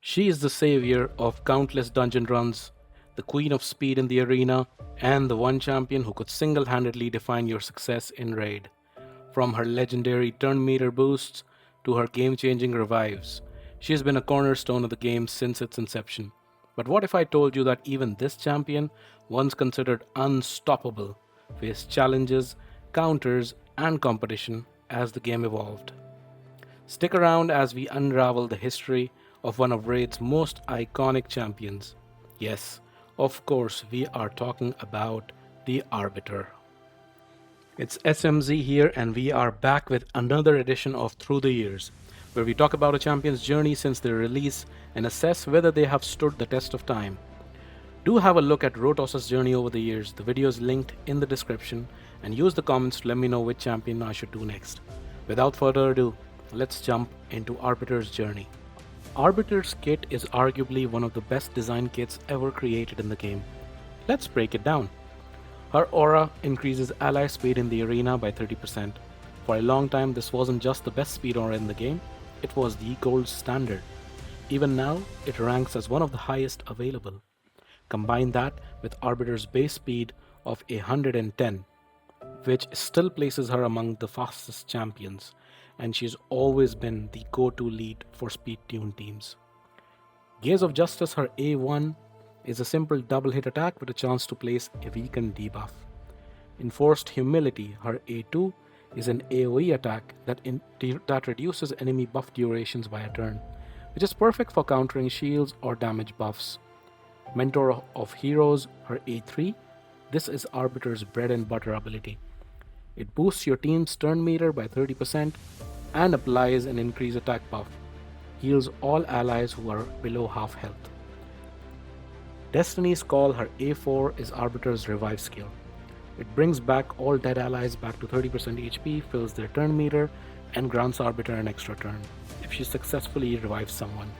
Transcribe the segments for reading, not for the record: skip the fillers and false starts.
She is the savior of countless dungeon runs, the queen of speed in the arena, and the one champion who could single handedly define your success in Raid. From her legendary turn meter boosts to her game changing revives, she has been a cornerstone of the game since its inception. But what if I told you that even this champion, once considered unstoppable, faced challenges, counters, and competition as the game evolved? Stick around as we unravel the history of one of Raid's most iconic champions. Yes, of course, we are talking about the Arbiter. It's SMZ here, and we are back with another edition of Through the Years, where we talk about a champion's journey since their release and assess whether they have stood the test of time. Do have a look at Rotos's journey over the years. The video is linked in the description, and use the comments to let me know which champion I should do next. Without further ado, let's jump into Arbiter's journey. Arbiter's kit is arguably one of the best design kits ever created in the game. Let's break it down. Her aura increases ally speed in the arena by 30%. For a long time, this wasn't just the best speed aura in the game, it was the gold standard. Even now, it ranks as one of the highest available. Combine that with Arbiter's base speed of 110, which still places her among the fastest champions, and she's always been the go-to lead for speed tuned teams. Gaze of Justice, her A1, is a simple double hit attack with a chance to place a weakened debuff. Enforced Humility, her A2, is an AoE attack that reduces enemy buff durations by a turn, which is perfect for countering shields or damage buffs. Mentor of Heroes, her A3, this is Arbiter's bread and butter ability. It boosts your team's turn meter by 30% and applies an increased attack buff. Heals all allies who are below half health. Destiny's Call, her A4, is Arbiter's revive skill. It brings back all dead allies back to 30% HP, fills their turn meter, and grants Arbiter an extra turn if she successfully revives someone.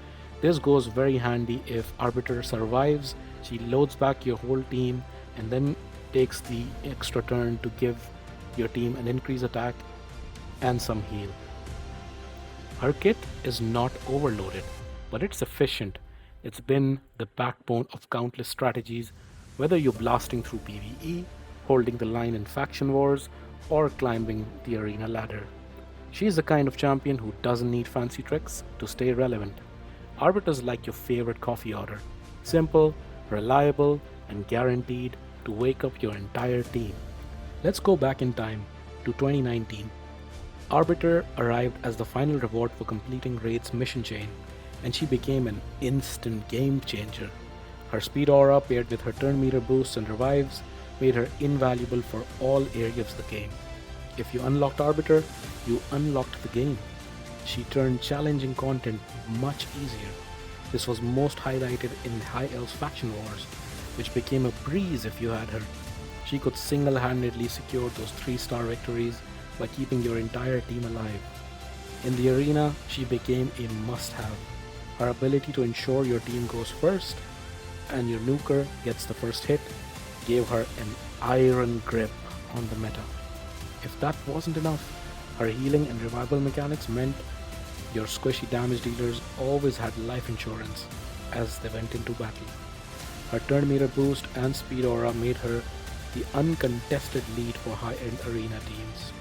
This goes very handy if Arbiter survives, she loads back your whole team and then takes the extra turn to give your team an increased attack and some heal. Her kit is not overloaded, but it's efficient. It's been the backbone of countless strategies, whether you're blasting through PvE, holding the line in faction wars, or climbing the arena ladder. She's the kind of champion who doesn't need fancy tricks to stay relevant. Arbiter's like your favorite coffee order. Simple, reliable, and guaranteed to wake up your entire team. Let's go back in time to 2019. Arbiter arrived as the final reward for completing Raid's mission chain, and she became an instant game changer. Her speed aura paired with her turn meter boosts and revives made her invaluable for all areas of the game. If you unlocked Arbiter, you unlocked the game. She turned challenging content much easier. This was most highlighted in High Elves faction wars, which became a breeze if you had her. She could single-handedly secure those 3-star victories by keeping your entire team alive. In the arena, she became a must-have. Her ability to ensure your team goes first and your nuker gets the first hit gave her an iron grip on the meta. If that wasn't enough, her healing and revival mechanics meant your squishy damage dealers always had life insurance as they went into battle. Her turn meter boost and speed aura made her the uncontested lead for high-end arena teams.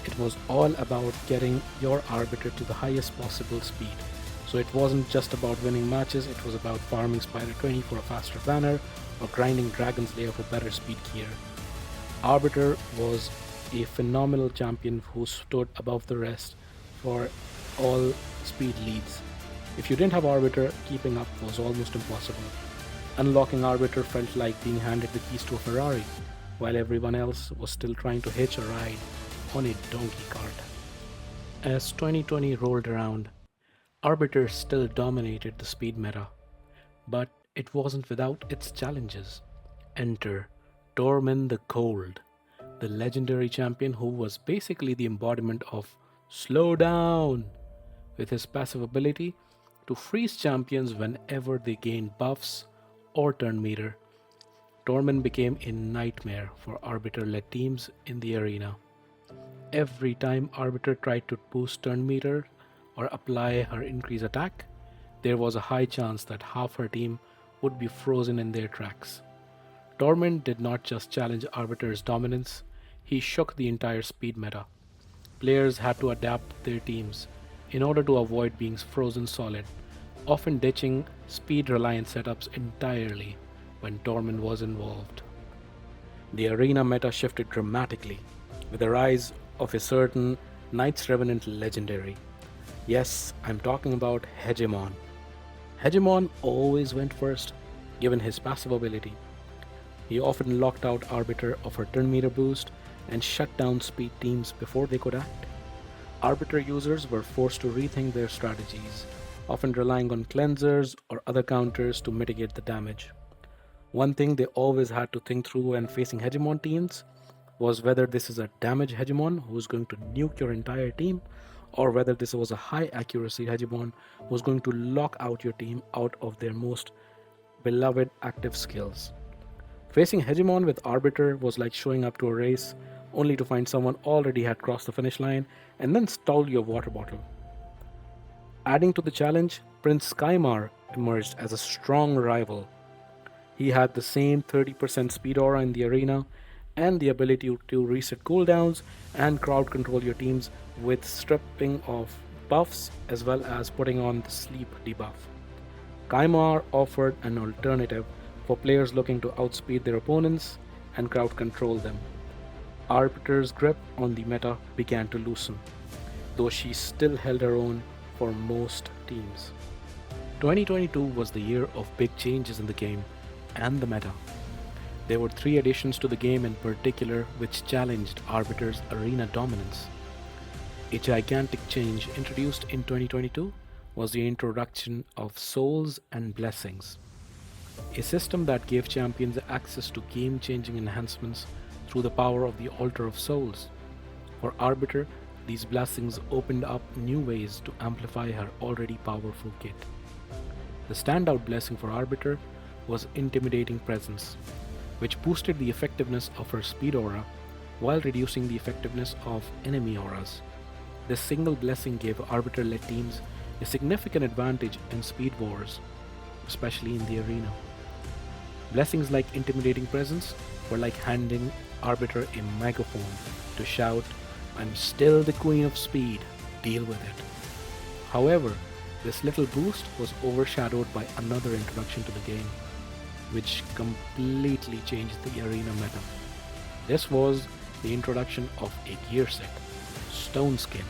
It was all about getting your Arbiter to the highest possible speed. So it wasn't just about winning matches, it was about farming Spider 20 for a faster banner or grinding Dragon's Lair for better speed gear. Arbiter was a phenomenal champion who stood above the rest for all speed leads. If you didn't have Arbiter, keeping up was almost impossible. Unlocking Arbiter felt like being handed the keys to a Ferrari, while everyone else was still trying to hitch a ride on a donkey cart. As 2020 rolled around, Arbiter still dominated the speed meta, but it wasn't without its challenges. Enter Tormin the Cold, the legendary champion who was basically the embodiment of slow down, with his passive ability to freeze champions whenever they gained buffs or turn meter. Tormin became a nightmare for Arbiter-led teams in the arena. Every time Arbiter tried to boost turn meter or apply her increased attack, there was a high chance that half her team would be frozen in their tracks. Tormin did not just challenge Arbiter's dominance, he shook the entire speed meta. Players had to adapt their teams in order to avoid being frozen solid, often ditching speed reliant setups entirely when Tormin was involved. The arena meta shifted dramatically with the rise of a certain Knights Revenant legendary. Yes, I'm talking about Hegemon. Hegemon always went first, given his passive ability. He often locked out Arbiter of her turn meter boost and shut down speed teams before they could act. Arbiter users were forced to rethink their strategies, often relying on cleansers or other counters to mitigate the damage. One thing they always had to think through when facing Hegemon teams was whether this is a damage Hegemon who's going to nuke your entire team, or whether this was a high accuracy Hegemon who's going to lock out your team out of their most beloved active skills. Facing Hegemon with Arbiter was like showing up to a race only to find someone already had crossed the finish line and then stole your water bottle. Adding to the challenge, Prince Skymar emerged as a strong rival. He had the same 30% speed aura in the arena and the ability to reset cooldowns and crowd control your teams with stripping of buffs as well as putting on the sleep debuff. Skymar offered an alternative for players looking to outspeed their opponents and crowd control them. Arbiter's grip on the meta began to loosen, though she still held her own for most teams. 2022 was the year of big changes in the game and the meta. There were 3 additions to the game in particular which challenged Arbiter's arena dominance. A gigantic change introduced in 2022 was the introduction of Souls and Blessings, a system that gave champions access to game-changing enhancements through the power of the Altar of Souls. For Arbiter, these blessings opened up new ways to amplify her already powerful kit. The standout blessing for Arbiter was Intimidating Presence, which boosted the effectiveness of her speed aura while reducing the effectiveness of enemy auras. This single blessing gave Arbiter-led teams a significant advantage in speed wars, especially in the arena. Blessings like Intimidating Presence were like handing Arbiter a megaphone to shout, "I'm still the Queen of Speed, deal with it." However, this little boost was overshadowed by another introduction to the game, which completely changed the arena meta. This was the introduction of a gear set, Stoneskin.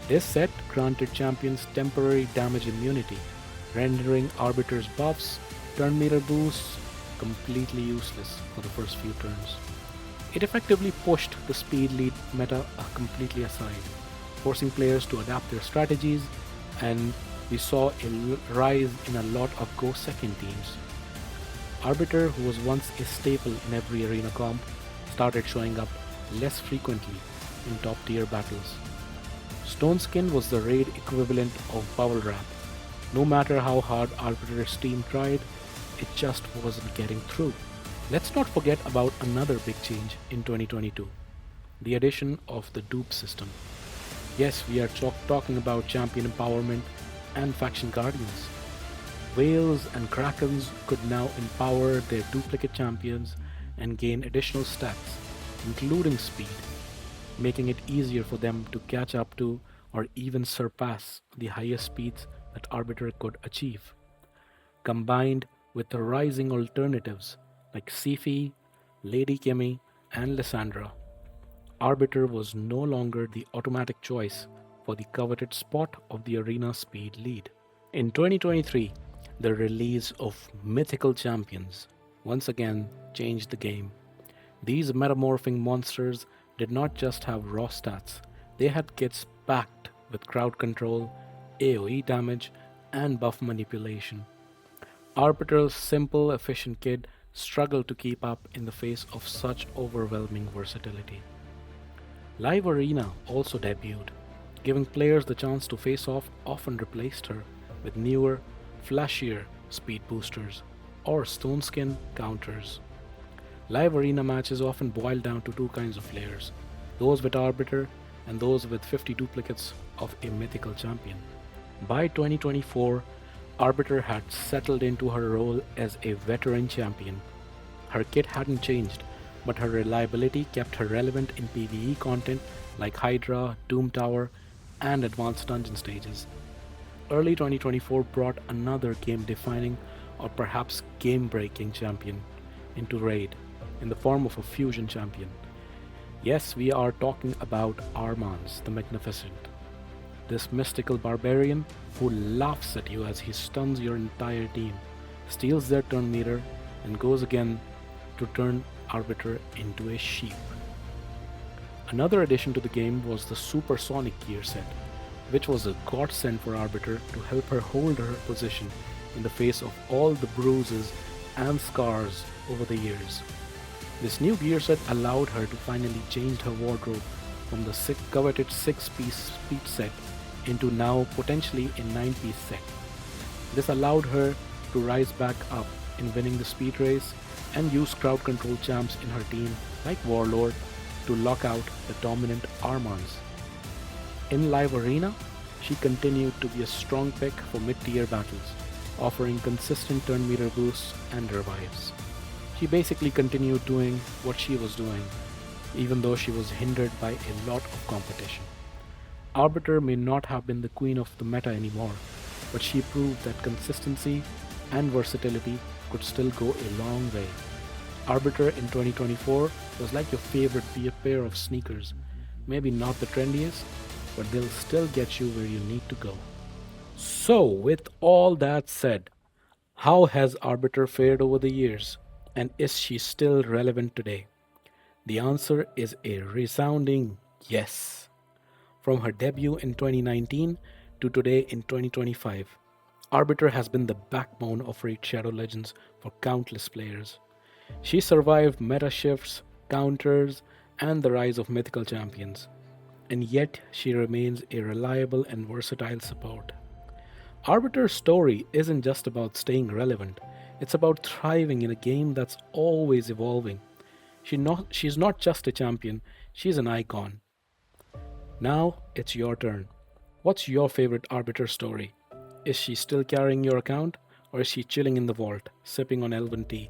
This set granted champions temporary damage immunity, rendering Arbiter's buffs, turn meter boosts, completely useless for the first few turns. It effectively pushed the speed lead meta completely aside, forcing players to adapt their strategies, and we saw a rise in a lot of go second teams. Arbiter, who was once a staple in every arena comp, started showing up less frequently in top tier battles. Stoneskin was the raid equivalent of Bubble Wrap. No matter how hard Arbiter's team tried, it just wasn't getting through. Let's not forget about another big change in 2022, the addition of the dupe system. Yes, we are talking about champion empowerment and faction guardians. Whales and Krakens could now empower their duplicate champions and gain additional stats, including speed, making it easier for them to catch up to or even surpass the highest speeds that Arbiter could achieve. Combined with the rising alternatives like Siphi, Lady Kimi, and Lyssandra, Arbiter was no longer the automatic choice for the coveted spot of the arena speed lead. In 2023, the release of mythical champions once again changed the game. These metamorphing monsters did not just have raw stats, they had kits packed with crowd control, AoE damage, and buff manipulation. Arbiter's simple, efficient kit struggled to keep up in the face of such overwhelming versatility. Live Arena also debuted, giving players the chance to face off, often replaced her with newer, flashier speed boosters or Stoneskin counters. Live Arena matches often boil down to 2 kinds of players, those with Arbiter and those with 50 duplicates of a mythical champion. By 2024, Arbiter had settled into her role as a veteran champion. Her kit hadn't changed, but her reliability kept her relevant in PvE content like Hydra, Doom Tower, and advanced dungeon stages. Early 2024 brought another game defining or perhaps game breaking champion into Raid in the form of a fusion champion. Yes, we are talking about Armanz the Magnificent, this mystical barbarian who laughs at you as he stuns your entire team, steals their turn meter, and goes again to turn Arbiter into a sheep. Another addition to the game was the Supersonic gear set, which was a godsend for Arbiter to help her hold her position in the face of all the bruises and scars over the years. This new gear set allowed her to finally change her wardrobe from the coveted 6-piece speed set into now potentially a 9-piece set. This allowed her to rise back up in winning the speed race and use crowd control champs in her team like Warlord to lock out the dominant Armanz. In live arena, she continued to be a strong pick for mid-tier battles, offering consistent turn meter boosts and revives. She basically continued doing what she was doing, even though she was hindered by a lot of competition. Arbiter may not have been the queen of the meta anymore, but she proved that consistency and versatility could still go a long way. Arbiter in 2024 was like your favorite pair of sneakers. Maybe not the trendiest, but they'll still get you where you need to go. So, with all that said, how has Arbiter fared over the years? And is she still relevant today? The answer is a resounding yes. From her debut in 2019 to today in 2025, Arbiter has been the backbone of Raid Shadow Legends for countless players. She survived meta shifts, counters, and the rise of mythical champions, and yet she remains a reliable and versatile support. Arbiter's story isn't just about staying relevant, it's about thriving in a game that's always evolving. She's not just a champion, she's an icon. Now it's your turn. What's your favorite Arbiter story? Is she still carrying your account, or is she chilling in the vault, sipping on elven tea?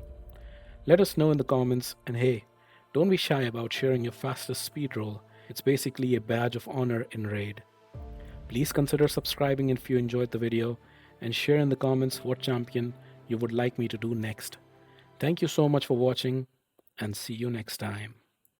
Let us know in the comments, and hey, don't be shy about sharing your fastest speed roll. It's basically a badge of honor in Raid. Please consider subscribing if you enjoyed the video, and share in the comments what champion you would like me to do next. Thank you so much for watching, and see you next time.